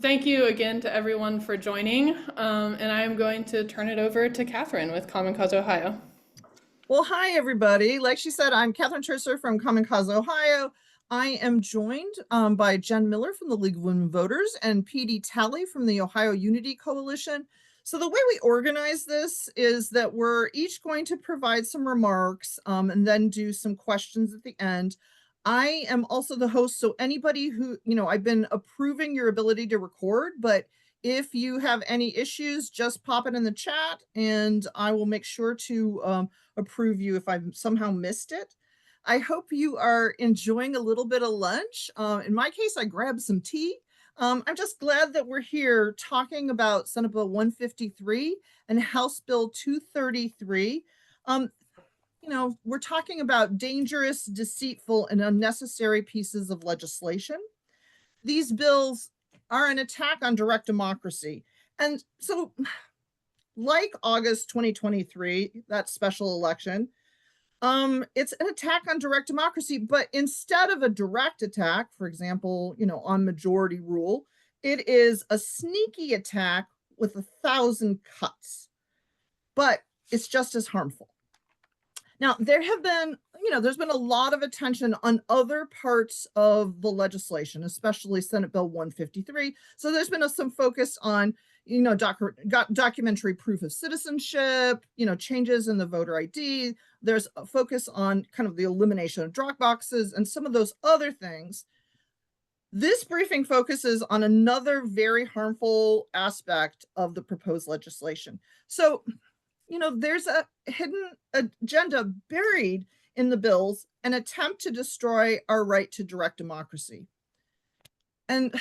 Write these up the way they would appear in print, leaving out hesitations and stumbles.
Thank you again to everyone for joining, and I am going to turn it over to Catherine with Common Cause Ohio. Well, hi, everybody. Like she said, I'm Catherine Turcer from Common Cause Ohio. I am joined by Jen Miller from the League of Women Voters and Petee Talley from the Ohio Unity Coalition. So the way we organize this is that we're each going to provide some remarks and then do some questions at the end. I am also the host, so anybody who, I've been approving your ability to record, but if you have any issues, just pop it in the chat and I will make sure to approve you if I've somehow missed it. I hope you are enjoying a little bit of lunch. In my case, I grabbed some tea. I'm just glad that we're here talking about Senate Bill 153 and House Bill 233. We're talking about dangerous, deceitful, and unnecessary pieces of legislation. These bills are an attack on direct democracy. And so, like August 2023, that special election, it's an attack on direct democracy, but instead of a direct attack, for example, on majority rule, it is a sneaky attack with 1,000 cuts, but it's just as harmful. Now, there's been a lot of attention on other parts of the legislation, especially Senate Bill 153. So there's been some focus on, documentary proof of citizenship, changes in the voter ID. There's a focus on kind of the elimination of drop boxes and some of those other things. This briefing focuses on another very harmful aspect of the proposed legislation. So, there's a hidden agenda buried in the bills, an attempt to destroy our right to direct democracy. And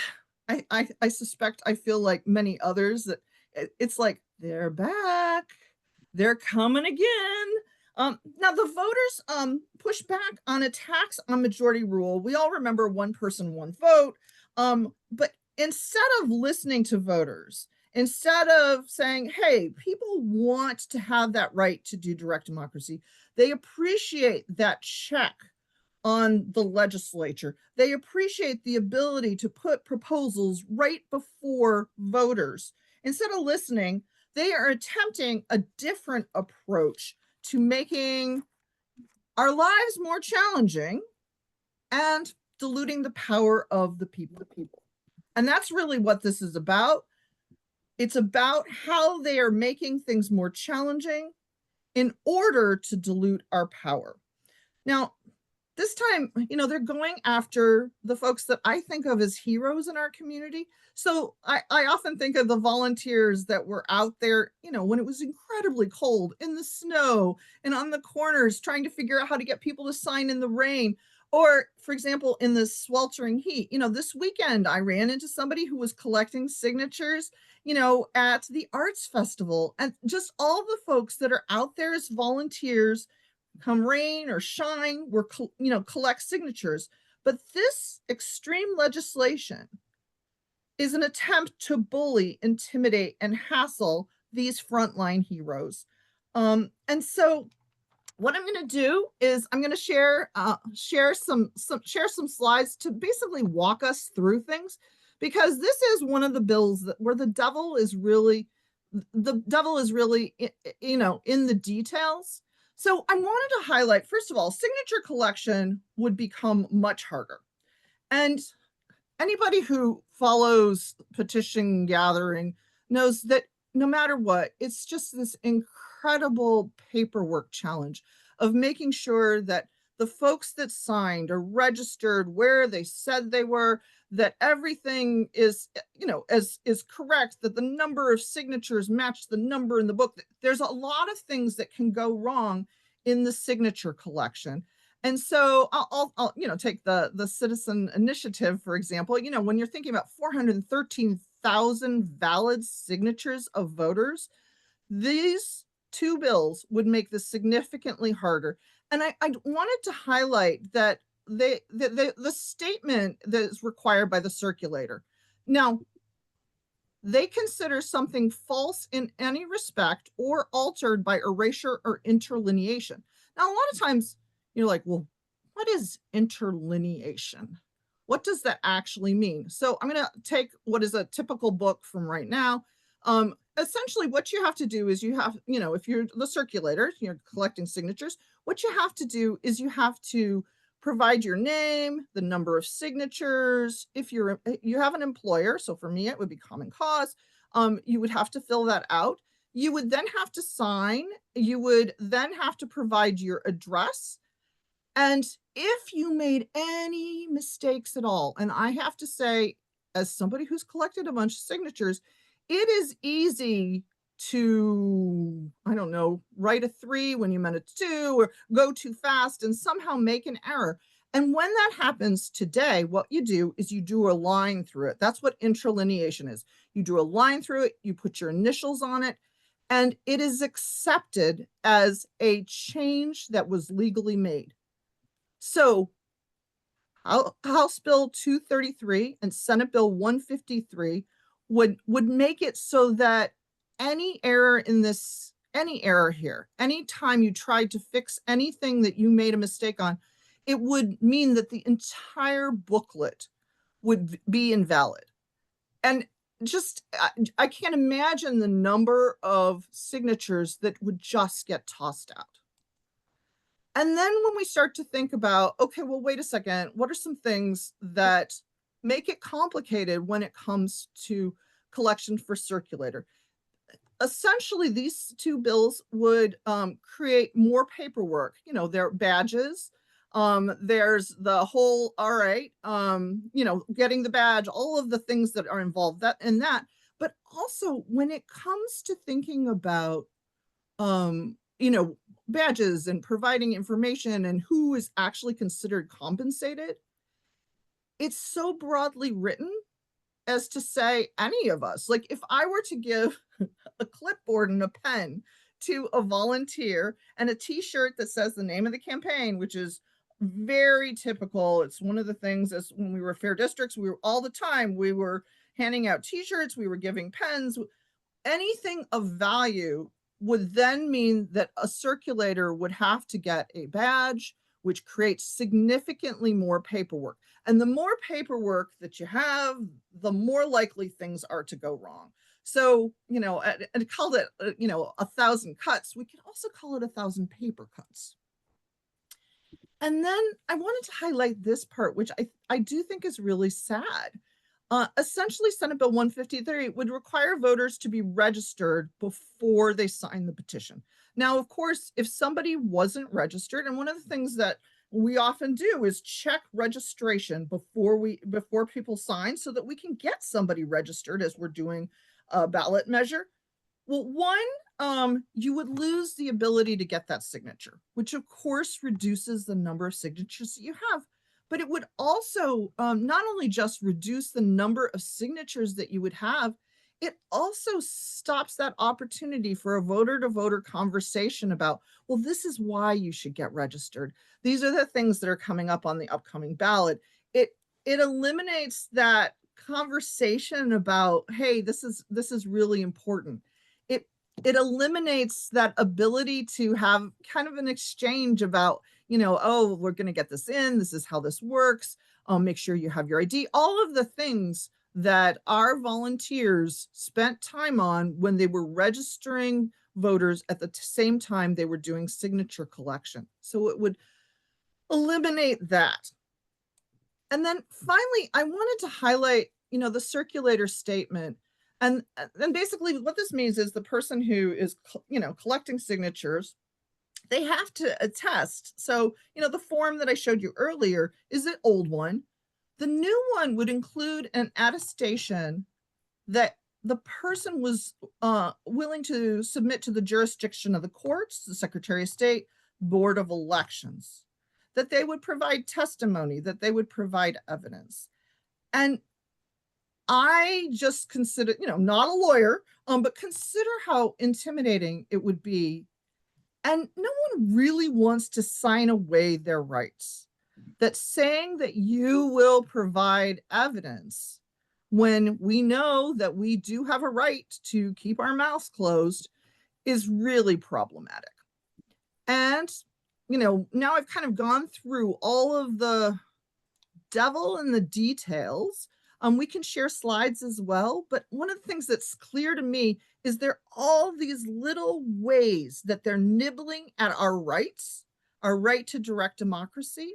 I suspect, I feel like many others, that it's like, they're back, they're coming again. Now the voters push back on attacks on majority rule. We all remember one person, one vote. But instead of listening to voters, instead of saying, hey, people want to have that right to do direct democracy, they appreciate that check on the legislature. They appreciate the ability to put proposals right before voters. Instead of listening, they are attempting a different approach to making our lives more challenging and diluting the power of the people. And that's really what this is about. It's about how they are making things more challenging in order to dilute our power. Now, this time, they're going after the folks that I think of as heroes in our community. So I often think of the volunteers that were out there, when it was incredibly cold, in the snow and on the corners trying to figure out how to get people to sign in the rain. Or, for example, in the sweltering heat, this weekend, I ran into somebody who was collecting signatures, at the arts festival, and just all the folks that are out there as volunteers, come rain or shine, we're, collect signatures. But this extreme legislation is an attempt to bully, intimidate, and hassle these frontline heroes. And so what I'm going to do is I'm going to share some slides to basically walk us through things, because this is one of the bills where the devil is really in the details. So I wanted to highlight, first of all, signature collection would become much harder. And anybody who follows petition gathering knows that no matter what, it's just this incredible paperwork challenge of making sure that the folks that signed are registered where they said they were, that everything is, is correct, that the number of signatures match the number in the book. There's a lot of things that can go wrong in the signature collection. And so I'll take the citizen initiative, for example. When you're thinking about 413,000 valid signatures of voters, these two bills would make this significantly harder. And I wanted to highlight that the statement that is required by the circulator. Now, they consider something false in any respect or altered by erasure or interlineation. Now, a lot of times you're like, well, what is interlineation? what does that actually mean? So I'm going to take what is a typical book from right now. Essentially, what you have to do is you have, if you're the circulator, you're collecting signatures, what you have to do is you have to provide your name, the number of signatures. If you have an employer, so for me, it would be Common Cause, you would have to fill that out. You would then have to sign. You would then have to provide your address. And if you made any mistakes at all, and I have to say, as somebody who's collected a bunch of signatures, it is easy to, I don't know, write a 3 when you meant a 2, or go too fast and somehow make an error. And when that happens today, what you do is you do a line through it. That's what interlineation is. You do a line through it, you put your initials on it, and it is accepted as a change that was legally made. So House Bill 233 and Senate Bill 153 would make it so that any error here, anytime you tried to fix anything that you made a mistake on, it would mean that the entire booklet would be invalid. And just, I can't imagine the number of signatures that would just get tossed out. And then when we start to think about, okay, well, wait a second, what are some things that make it complicated when it comes to collection for circulator? Essentially, these two bills would create more paperwork. There are badges. There's the whole, all right, getting the badge, all of the things that are involved in that. But also when it comes to thinking about, badges and providing information and who is actually considered compensated, it's so broadly written as to say any of us. Like if I were to give a clipboard and a pen to a volunteer and a t-shirt that says the name of the campaign, which is very typical. It's one of the things as when we were fair districts, we were all the time, we were handing out t-shirts, we were giving pens, anything of value would then mean that a circulator would have to get a badge, which creates significantly more paperwork. And the more paperwork that you have, the more likely things are to go wrong. So, and called it, 1,000 cuts. We could also call it 1,000 paper cuts. And then I wanted to highlight this part, which I do think is really sad. Essentially, Senate Bill 153 would require voters to be registered before they sign the petition. Now, of course, if somebody wasn't registered, and one of the things that we often do is check registration before people sign so that we can get somebody registered as we're doing a ballot measure. Well, one, you would lose the ability to get that signature, which of course reduces the number of signatures that you have. But it would also not only just reduce the number of signatures that you would have, it also stops that opportunity for a voter-to-voter conversation about, well, this is why you should get registered. These are the things that are coming up on the upcoming ballot. It eliminates that conversation about, hey, this is really important. It eliminates that ability to have kind of an exchange about, oh, we're going to get this in. This is how this works. Make sure you have your ID. All of the things that our volunteers spent time on when they were registering voters at the same time they were doing signature collection. So it would eliminate that. And then finally, I wanted to highlight, the circulator statement. And basically what this means is the person who is, collecting signatures, they have to attest. So, the form that I showed you earlier is an old one. The new one would include an attestation that the person was willing to submit to the jurisdiction of the courts, the Secretary of State, Board of Elections, that they would provide testimony, that they would provide evidence. And I just consider, not a lawyer, but consider how intimidating it would be. And no one really wants to sign away their rights. That saying that you will provide evidence when we know that we do have a right to keep our mouths closed is really problematic. And, now I've kind of gone through all of the devil in the details. We can share slides as well, but one of the things that's clear to me is there are all these little ways that they're nibbling at our rights, our right to direct democracy.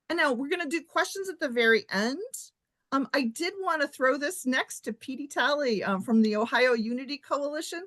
And now we're going to do questions at the very end. I did want to throw this next to Petee Talley from the Ohio Unity Coalition.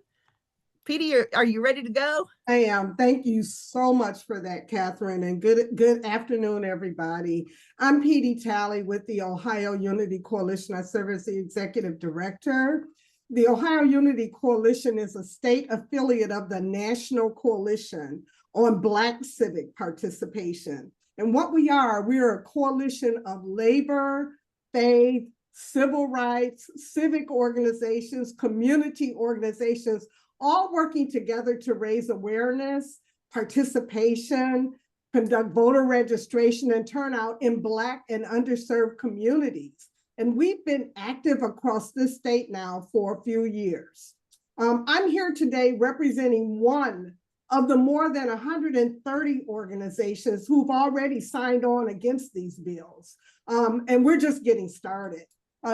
Petee, are you ready to go? I am. Thank you so much for that, Catherine, and good afternoon, everybody. I'm Petee Talley with the Ohio Unity Coalition. I serve as the Executive Director. The Ohio Unity Coalition is a state affiliate of the National Coalition on Black Civic Participation. And what we are a coalition of labor, faith, civil rights, civic organizations, community organizations, all working together to raise awareness, participation, conduct voter registration and turnout in Black and underserved communities. And we've been active across this state now for a few years. I'm here today representing one of the more than 130 organizations who've already signed on against these bills. And we're just getting started.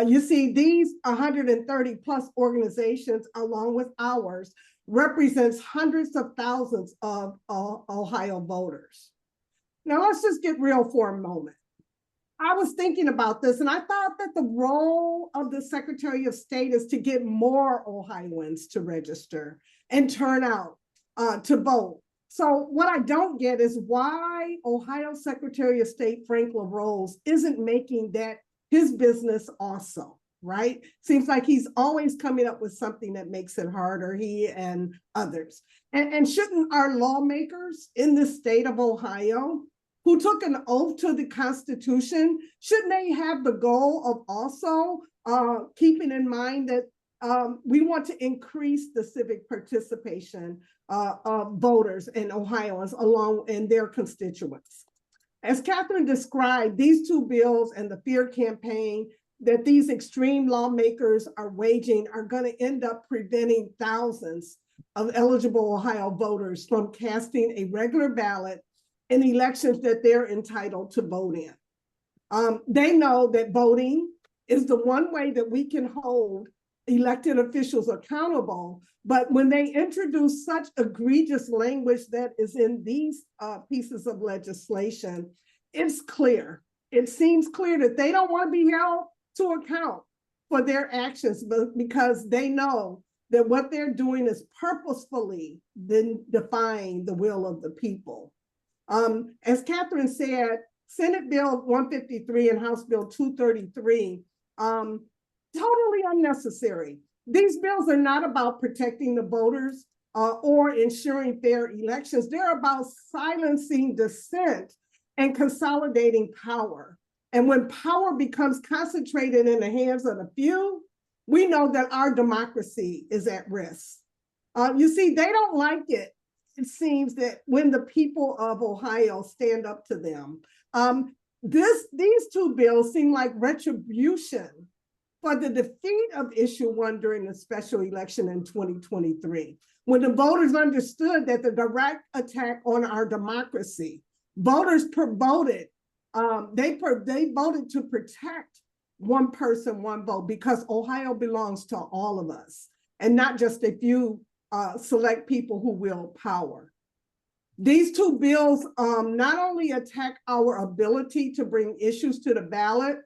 You see, these 130 plus organizations, along with ours, represents hundreds of thousands of Ohio voters. Now, let's just get real for a moment. I was thinking about this, and I thought that the role of the Secretary of State is to get more Ohioans to register and turn out to vote. So what I don't get is why Ohio Secretary of State Frank LaRose isn't making that his business also, right? Seems like he's always coming up with something that makes it harder, he and others. And shouldn't our lawmakers in the state of Ohio, who took an oath to the Constitution, shouldn't they have the goal of also keeping in mind that we want to increase the civic participation of voters and Ohioans along in their constituents? As Catherine described, these two bills and the fear campaign that these extreme lawmakers are waging are going to end up preventing thousands of eligible Ohio voters from casting a regular ballot in elections that they're entitled to vote in. They know that voting is the one way that we can hold elected officials accountable. But when they introduce such egregious language that is in these pieces of legislation, it's clear. It seems clear that they don't want to be held to account for their actions, but because they know that what they're doing is purposefully defying the will of the people. As Catherine said, Senate Bill 153 and House Bill 233, totally unnecessary. These bills are not about protecting the voters or ensuring fair elections. They're about silencing dissent and consolidating power. And when power becomes concentrated in the hands of the few, we know that our democracy is at risk. You see, they don't like it. It seems that when the people of Ohio stand up to them, these two bills seem like retribution for the defeat of issue 1 during the special election in 2023, when the voters understood that the direct attack on our democracy, voters voted, they voted to protect one person, one vote, because Ohio belongs to all of us and not just a few select people who wield power. These two bills not only attack our ability to bring issues to the ballot,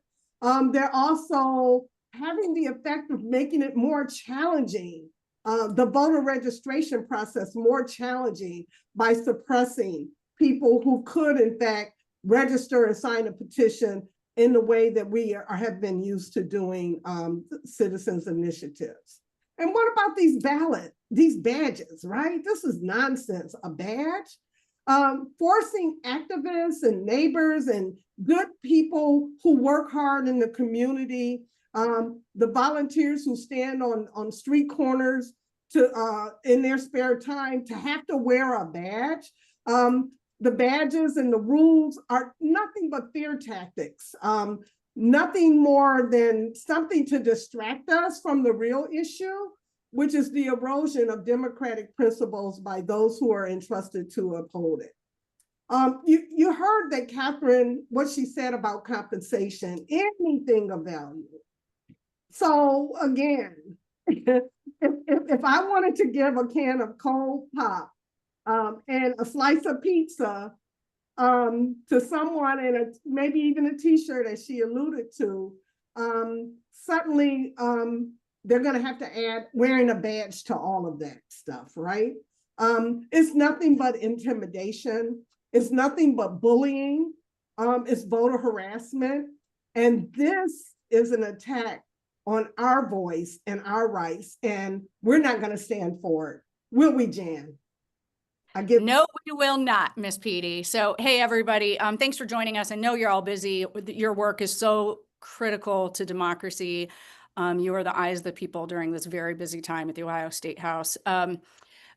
they're also having the effect of making it more challenging, the voter registration process more challenging by suppressing people who could, in fact, register and sign a petition in the way that we have been used to doing citizens initiatives. And what about these badges, right? This is nonsense, a badge. Forcing activists and neighbors and good people who work hard in the community, the volunteers who stand on street corners to in their spare time to have to wear a badge. The badges and the rules are nothing but fear tactics, nothing more than something to distract us from the real issue, which is the erosion of democratic principles by those who are entrusted to uphold it. You heard that Catherine, what she said about compensation, anything of value. So again, if I wanted to give a can of cold pop and a slice of pizza to someone and maybe even a t-shirt, as she alluded to, suddenly they're going to have to add wearing a badge to all of that stuff, right? It's nothing but intimidation. It's nothing but bullying. It's voter harassment. And this is an attack on our voice and our rights. And we're not going to stand for it. Will we, Jan? No, we will not, Miss Petee. So, hey, everybody, thanks for joining us. I know you're all busy. Your work is so critical to democracy. You are the eyes of the people during this very busy time at the Ohio State House.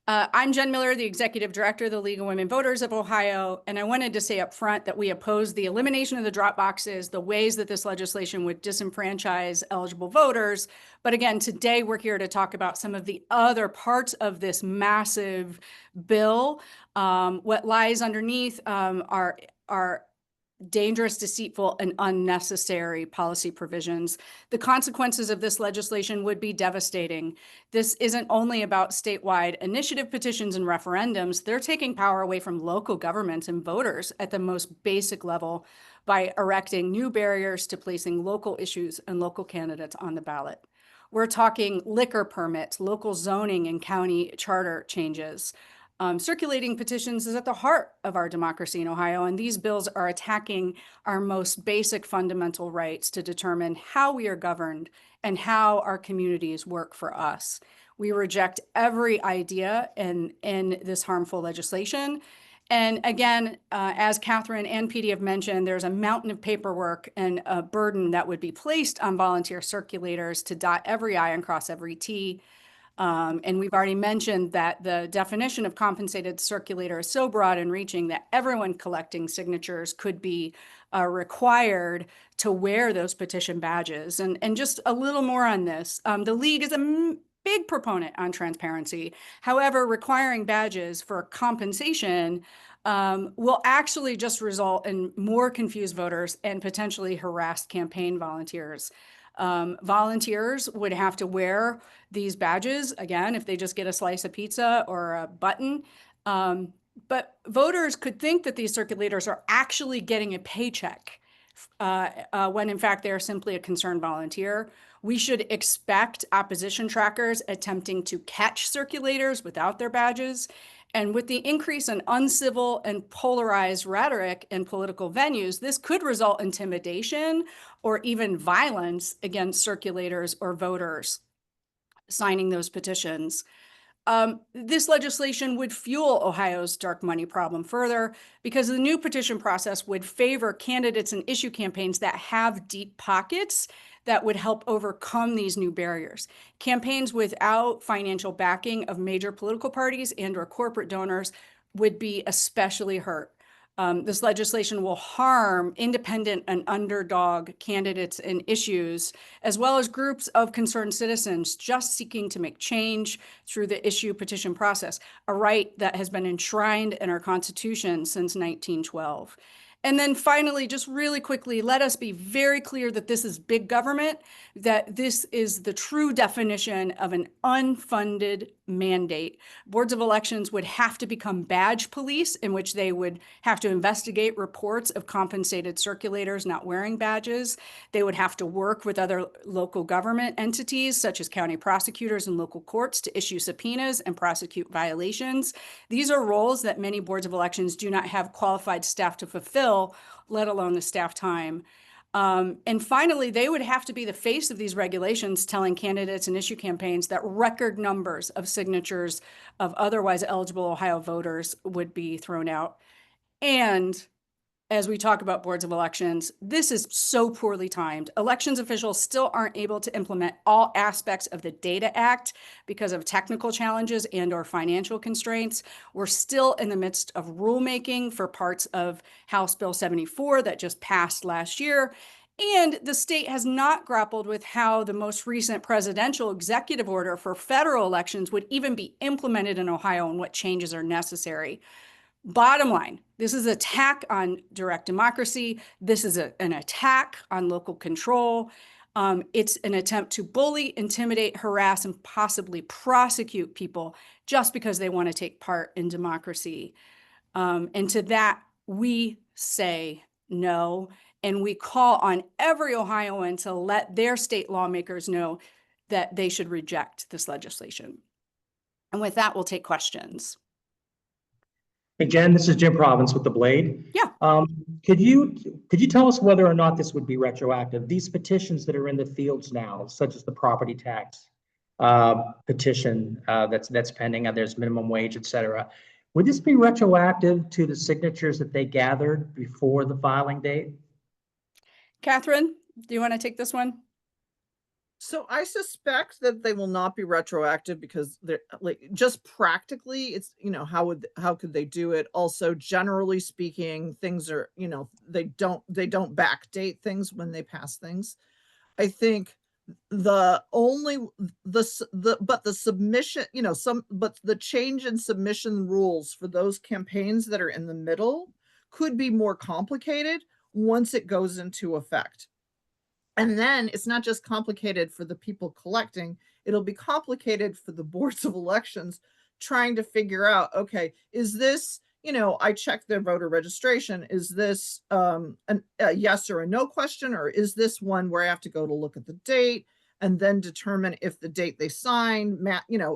I'm Jen Miller, the Executive Director of the League of Women Voters of Ohio, and I wanted to say up front that we oppose the elimination of the drop boxes, the ways that this legislation would disenfranchise eligible voters. But again, today we're here to talk about some of the other parts of this massive bill. What lies underneath are dangerous, deceitful, and unnecessary policy provisions. The consequences of this legislation would be devastating. This isn't only about statewide initiative petitions and referendums. They're taking power away from local governments and voters at the most basic level by erecting new barriers to placing local issues and local candidates on the ballot. We're talking liquor permits, local zoning, and county charter changes. Circulating petitions is at the heart of our democracy in Ohio, and these bills are attacking our most basic fundamental rights to determine how we are governed and how our communities work for us. We reject every idea in this harmful legislation. And again, as Catherine and Petee have mentioned, there's a mountain of paperwork and a burden that would be placed on volunteer circulators to dot every I and cross every T. And we've already mentioned that the definition of compensated circulator is so broad and reaching that everyone collecting signatures could be required to wear those petition badges. And just a little more on this, the League is a big proponent on transparency. However, requiring badges for compensation will actually just result in more confused voters and potentially harassed campaign volunteers. Volunteers would have to wear these badges, again, if they just get a slice of pizza or a button. But voters could think that these circulators are actually getting a paycheck when in fact they are simply a concerned volunteer. We should expect opposition trackers attempting to catch circulators without their badges. And with the increase in uncivil and polarized rhetoric in political venues, this could result in intimidation or even violence against circulators or voters signing those petitions. This legislation would fuel Ohio's dark money problem further because the new petition process would favor candidates and issue campaigns that have deep pockets that would help overcome these new barriers. Campaigns without financial backing of major political parties and or corporate donors would be especially hurt. This legislation will harm independent and underdog candidates and issues, as well as groups of concerned citizens just seeking to make change through the issue petition process, a right that has been enshrined in our Constitution since 1912. And then finally, just really quickly, let us be very clear that this is big government, that this is the true definition of an unfunded mandate. Boards of elections would have to become badge police, in which they would have to investigate reports of compensated circulators not wearing badges. They would have to work with other local government entities, such as county prosecutors and local courts, to issue subpoenas and prosecute violations. These are roles that many boards of elections do not have qualified staff to fulfill, let alone the staff time. And finally, they would have to be the face of these regulations, telling candidates and issue campaigns that record numbers of signatures of otherwise eligible Ohio voters would be thrown out. And as we talk about boards of elections, this is so poorly timed. Elections officials still aren't able to implement all aspects of the Data Act because of technical challenges and or financial constraints. We're still in the midst of rulemaking for parts of House Bill 74 that just passed last year. And the state has not grappled with how the most recent presidential executive order for federal elections would even be implemented in Ohio and what changes are necessary. Bottom line, This is an attack on direct democracy. This is an attack on local control. It's an attempt to bully, intimidate, harass, and possibly prosecute people just because they want to take part in democracy. And to that, we say no. And we call on every Ohioan to let their state lawmakers know that they should reject this legislation. And with that, we'll take questions. Hey, Jen, this is Jim Province with The Blade. Yeah. Could you tell us whether or not this would be retroactive? These petitions that are in the fields now, such as the property tax petition that's pending, and there's minimum wage, et cetera. Would this be retroactive to the signatures that they gathered before the filing date? Catherine, do you want to take this one? So I suspect that they will not be retroactive because they're like, just practically, it's, how could they do it? Also, generally speaking, things are, they don't backdate things when they pass things. I think the submission, but the change in submission rules for those campaigns that are in the middle could be more complicated once it goes into effect. And then it's not just complicated for the people collecting, it'll be complicated for the boards of elections trying to figure out, okay, is this, I checked their voter registration. Is this a yes or a no question? Or is this one where I have to go to look at the date and then determine if the date they signed,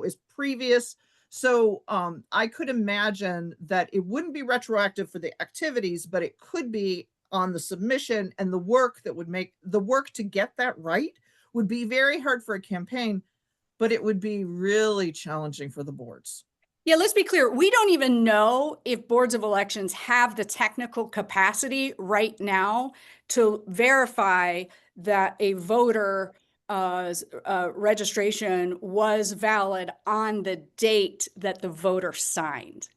is previous? So I could imagine that it wouldn't be retroactive for the activities, but it could be on the submission, and the work that would make the work to get that right would be very hard for a campaign, but it would be really challenging for the boards. Yeah, let's be clear. We don't even know if boards of elections have the technical capacity right now to verify that a voter registration was valid on the date that the voter signed.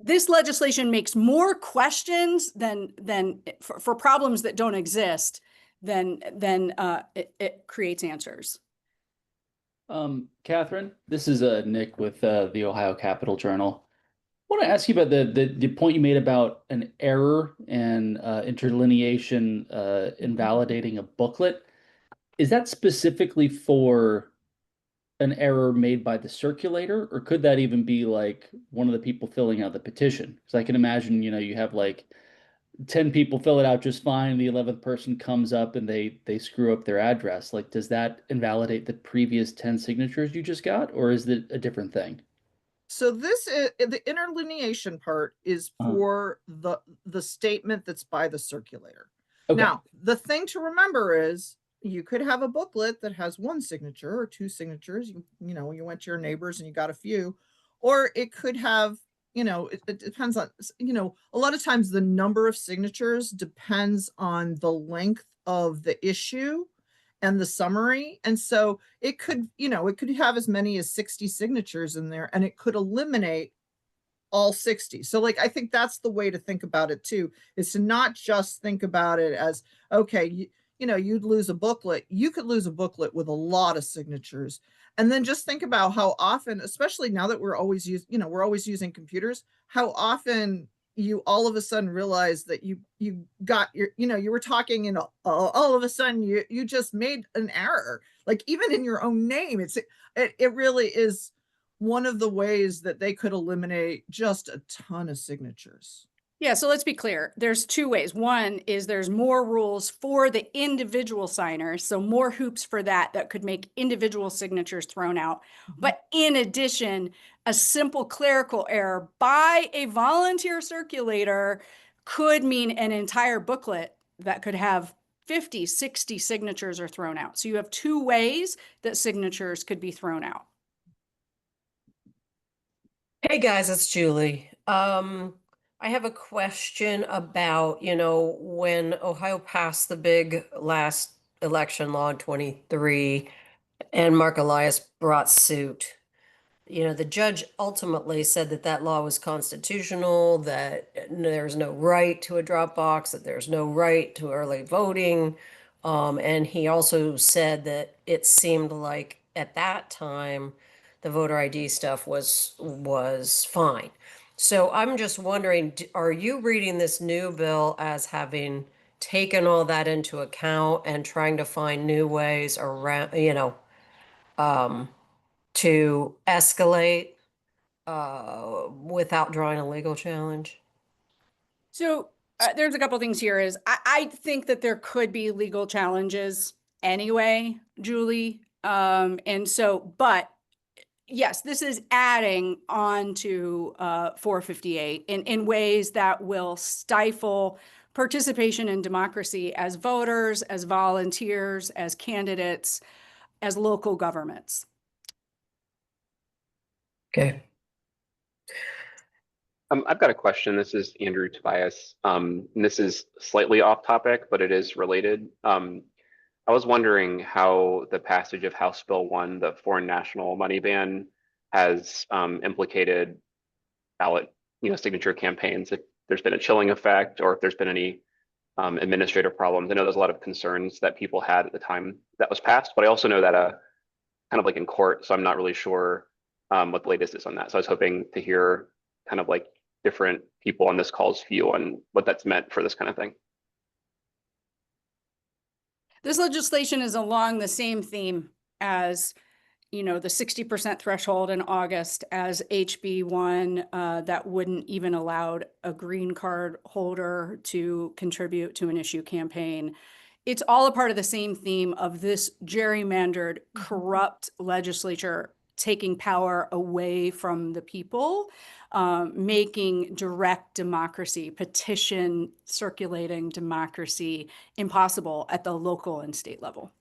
This legislation makes more questions than for problems that don't exist than it creates answers. Catherine, this is Nick with the Ohio Capital Journal. I want to ask you about the point you made about an error and interlineation invalidating a booklet. Is that specifically for an error made by the circulator, or could that even be like one of the people filling out the petition? Because I can imagine, you have like 10 people fill it out just fine. The 11th person comes up and they screw up their address. Like, does that invalidate the previous 10 signatures you just got, or is it a different thing? So this is the interlineation part is for the statement that's by the circulator. Okay. Now, the thing to remember is you could have a booklet that has one signature or two signatures. You went to your neighbors and you got a few, or it could have, it depends on, a lot of times the number of signatures depends on the length of the issue and the summary. And so it could, it could have as many as 60 signatures in there, and it could eliminate all 60. So I think that's the way to think about it too, is to not just think about it as, okay, you'd lose a booklet. You could lose a booklet with a lot of signatures. And then just think about how often, especially now that we're always using computers, how often you all of a sudden realize that you got your, you were talking and all of a sudden you just made an error, like even in your own name. It really is one of the ways that they could eliminate just a ton of signatures. Yeah, so let's be clear. There's two ways. One is there's more rules for the individual signers, so more hoops for that could make individual signatures thrown out. Mm-hmm. But in addition, a simple clerical error by a volunteer circulator could mean an entire booklet that could have 50, 60 signatures are thrown out. So you have two ways that signatures could be thrown out. Hey guys, it's Julie. I have a question about, when Ohio passed the big last election law in 23 and Mark Elias brought suit, the judge ultimately said that that law was constitutional, that there's no right to a drop box, that there's no right to early voting. And he also said that it seemed like at that time, the voter ID stuff was fine. So I'm just wondering, are you reading this new bill as having taken all that into account and trying to find new ways around, to escalate without drawing a legal challenge? So there's a couple things here is I think that there could be legal challenges anyway, Julie. But yes, this is adding on to 458 in ways that will stifle participation in democracy as voters, as volunteers, as candidates, as local governments. Okay. I've got a question. This is Andrew Tobias. And this is slightly off topic, but it is related. I was wondering how the passage of House Bill 1, the foreign national money ban, has implicated ballot, signature campaigns. If there's been a chilling effect, or if there's been any administrative problems. I know there's a lot of concerns that people had at the time that was passed, but I also know that kind of like in court, so I'm not really sure what the latest is on that. So I was hoping to hear kind of like different people on this call's view on what that's meant for this kind of thing. This legislation is along the same theme as, the 60% threshold in August, as HB1 that wouldn't even allow a green card holder to contribute to an issue campaign. It's all a part of the same theme of this gerrymandered, corrupt legislature taking power away from the people, making direct democracy, petition circulating democracy impossible at the local and state level.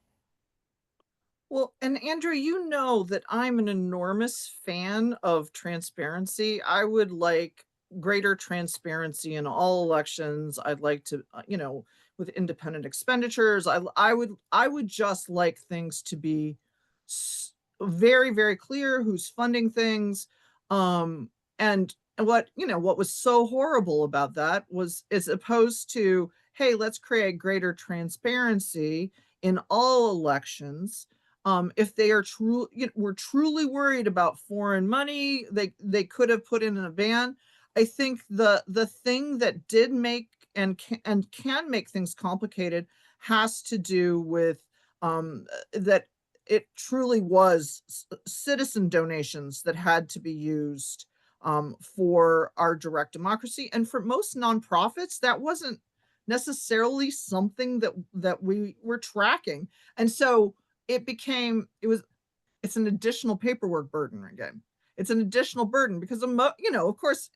Well, and Andrew, you know that I'm an enormous fan of transparency. I would like greater transparency in all elections. I'd like to, with independent expenditures, I would just like things to be very, very clear who's funding things. And what was so horrible about that was, as opposed to, hey, let's create greater transparency in all elections. If they are we're truly worried about foreign money, they could have put in a ban. I think the thing that did make and can make things complicated has to do with that it truly was citizen donations that had to be used for our direct democracy. And for most nonprofits, that wasn't necessarily something that we were tracking. And so it's an additional paperwork burden again. It's an additional burden because of course,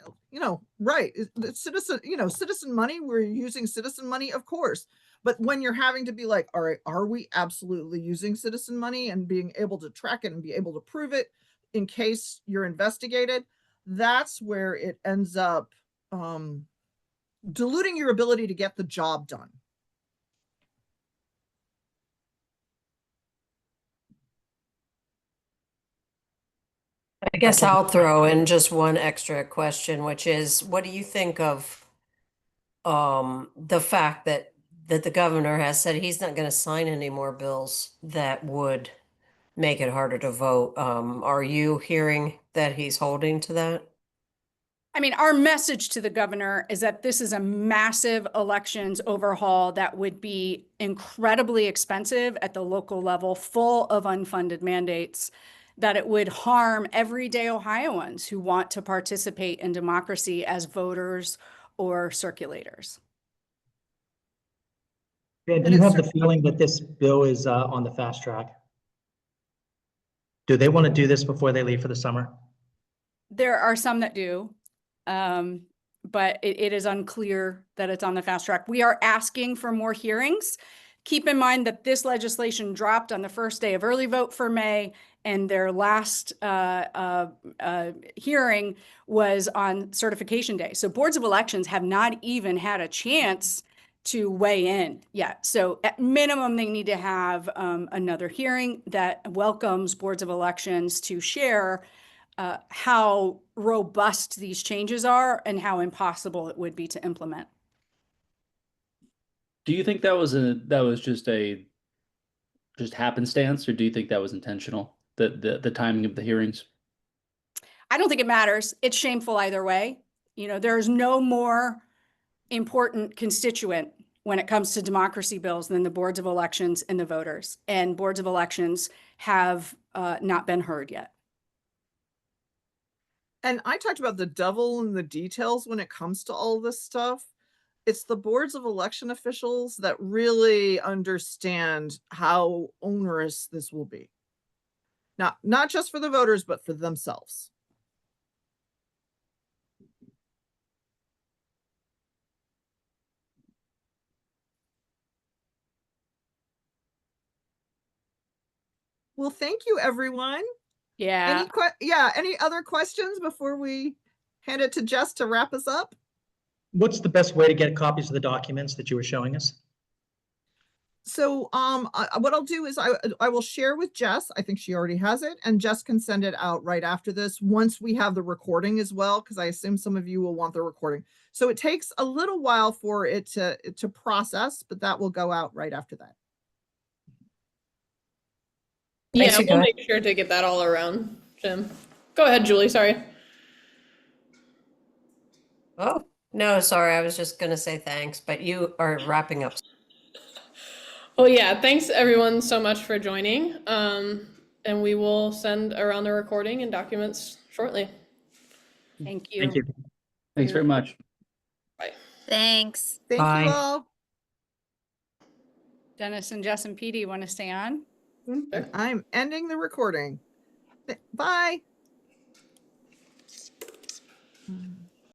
right. It's citizen money, we're using citizen money, of course. But when you're having to be like, all right, are we absolutely using citizen money, and being able to track it and be able to prove it in case you're investigated, that's where it ends up diluting your ability to get the job done. I guess I'll throw in just one extra question, which is, what do you think of the fact that the governor has said he's not going to sign any more bills that would make it harder to vote? Are you hearing that he's holding to that? I mean, our message to the governor is that this is a massive elections overhaul that would be incredibly expensive at the local level, full of unfunded mandates, that it would harm everyday Ohioans who want to participate in democracy as voters or circulators. Dan, do you have the feeling that this bill is on the fast track? Do they want to do this before they leave for the summer? There are some that do, but it is unclear that it's on the fast track. We are asking for more hearings. Keep in mind that this legislation dropped on the first day of early vote for May, and their last hearing was on certification day. So boards of elections have not even had a chance to weigh in yet. So at minimum, they need to have another hearing that welcomes boards of elections to share how robust these changes are and how impossible it would be to implement. Do you think that was just happenstance, or do you think that was intentional? The timing of the hearings? I don't think it matters. It's shameful either way. You know, there's no more important constituent when it comes to democracy bills than the boards of elections and the voters. And boards of elections have not been heard yet. And I talked about the devil in the details when it comes to all this stuff. It's the boards of election officials that really understand how onerous this will be. Not just for the voters, but for themselves. Well, thank you, everyone. Yeah. Any other questions before we hand it to Jess to wrap us up? What's the best way to get copies of the documents that you were showing us? So what I'll do is I will share with Jess. I think she already has it, and Jess can send it out right after this once we have the recording as well, because I assume some of you will want the recording. So it takes a little while for it to process, but that will go out right after that. Thanks, Yeah, you we'll guys. make sure to get that all around, Jim. Go ahead, Julie, sorry. Oh, no, sorry. I was just going to say thanks, but you are wrapping up. Well, yeah, thanks everyone so much for joining. And we will send around the recording and documents shortly. Thank you. Thank you. Thanks very much. Bye. Thanks. Thank Bye. you all. Dennis and Jess and Petee, want to stay on? Sure. I'm ending the recording. Bye.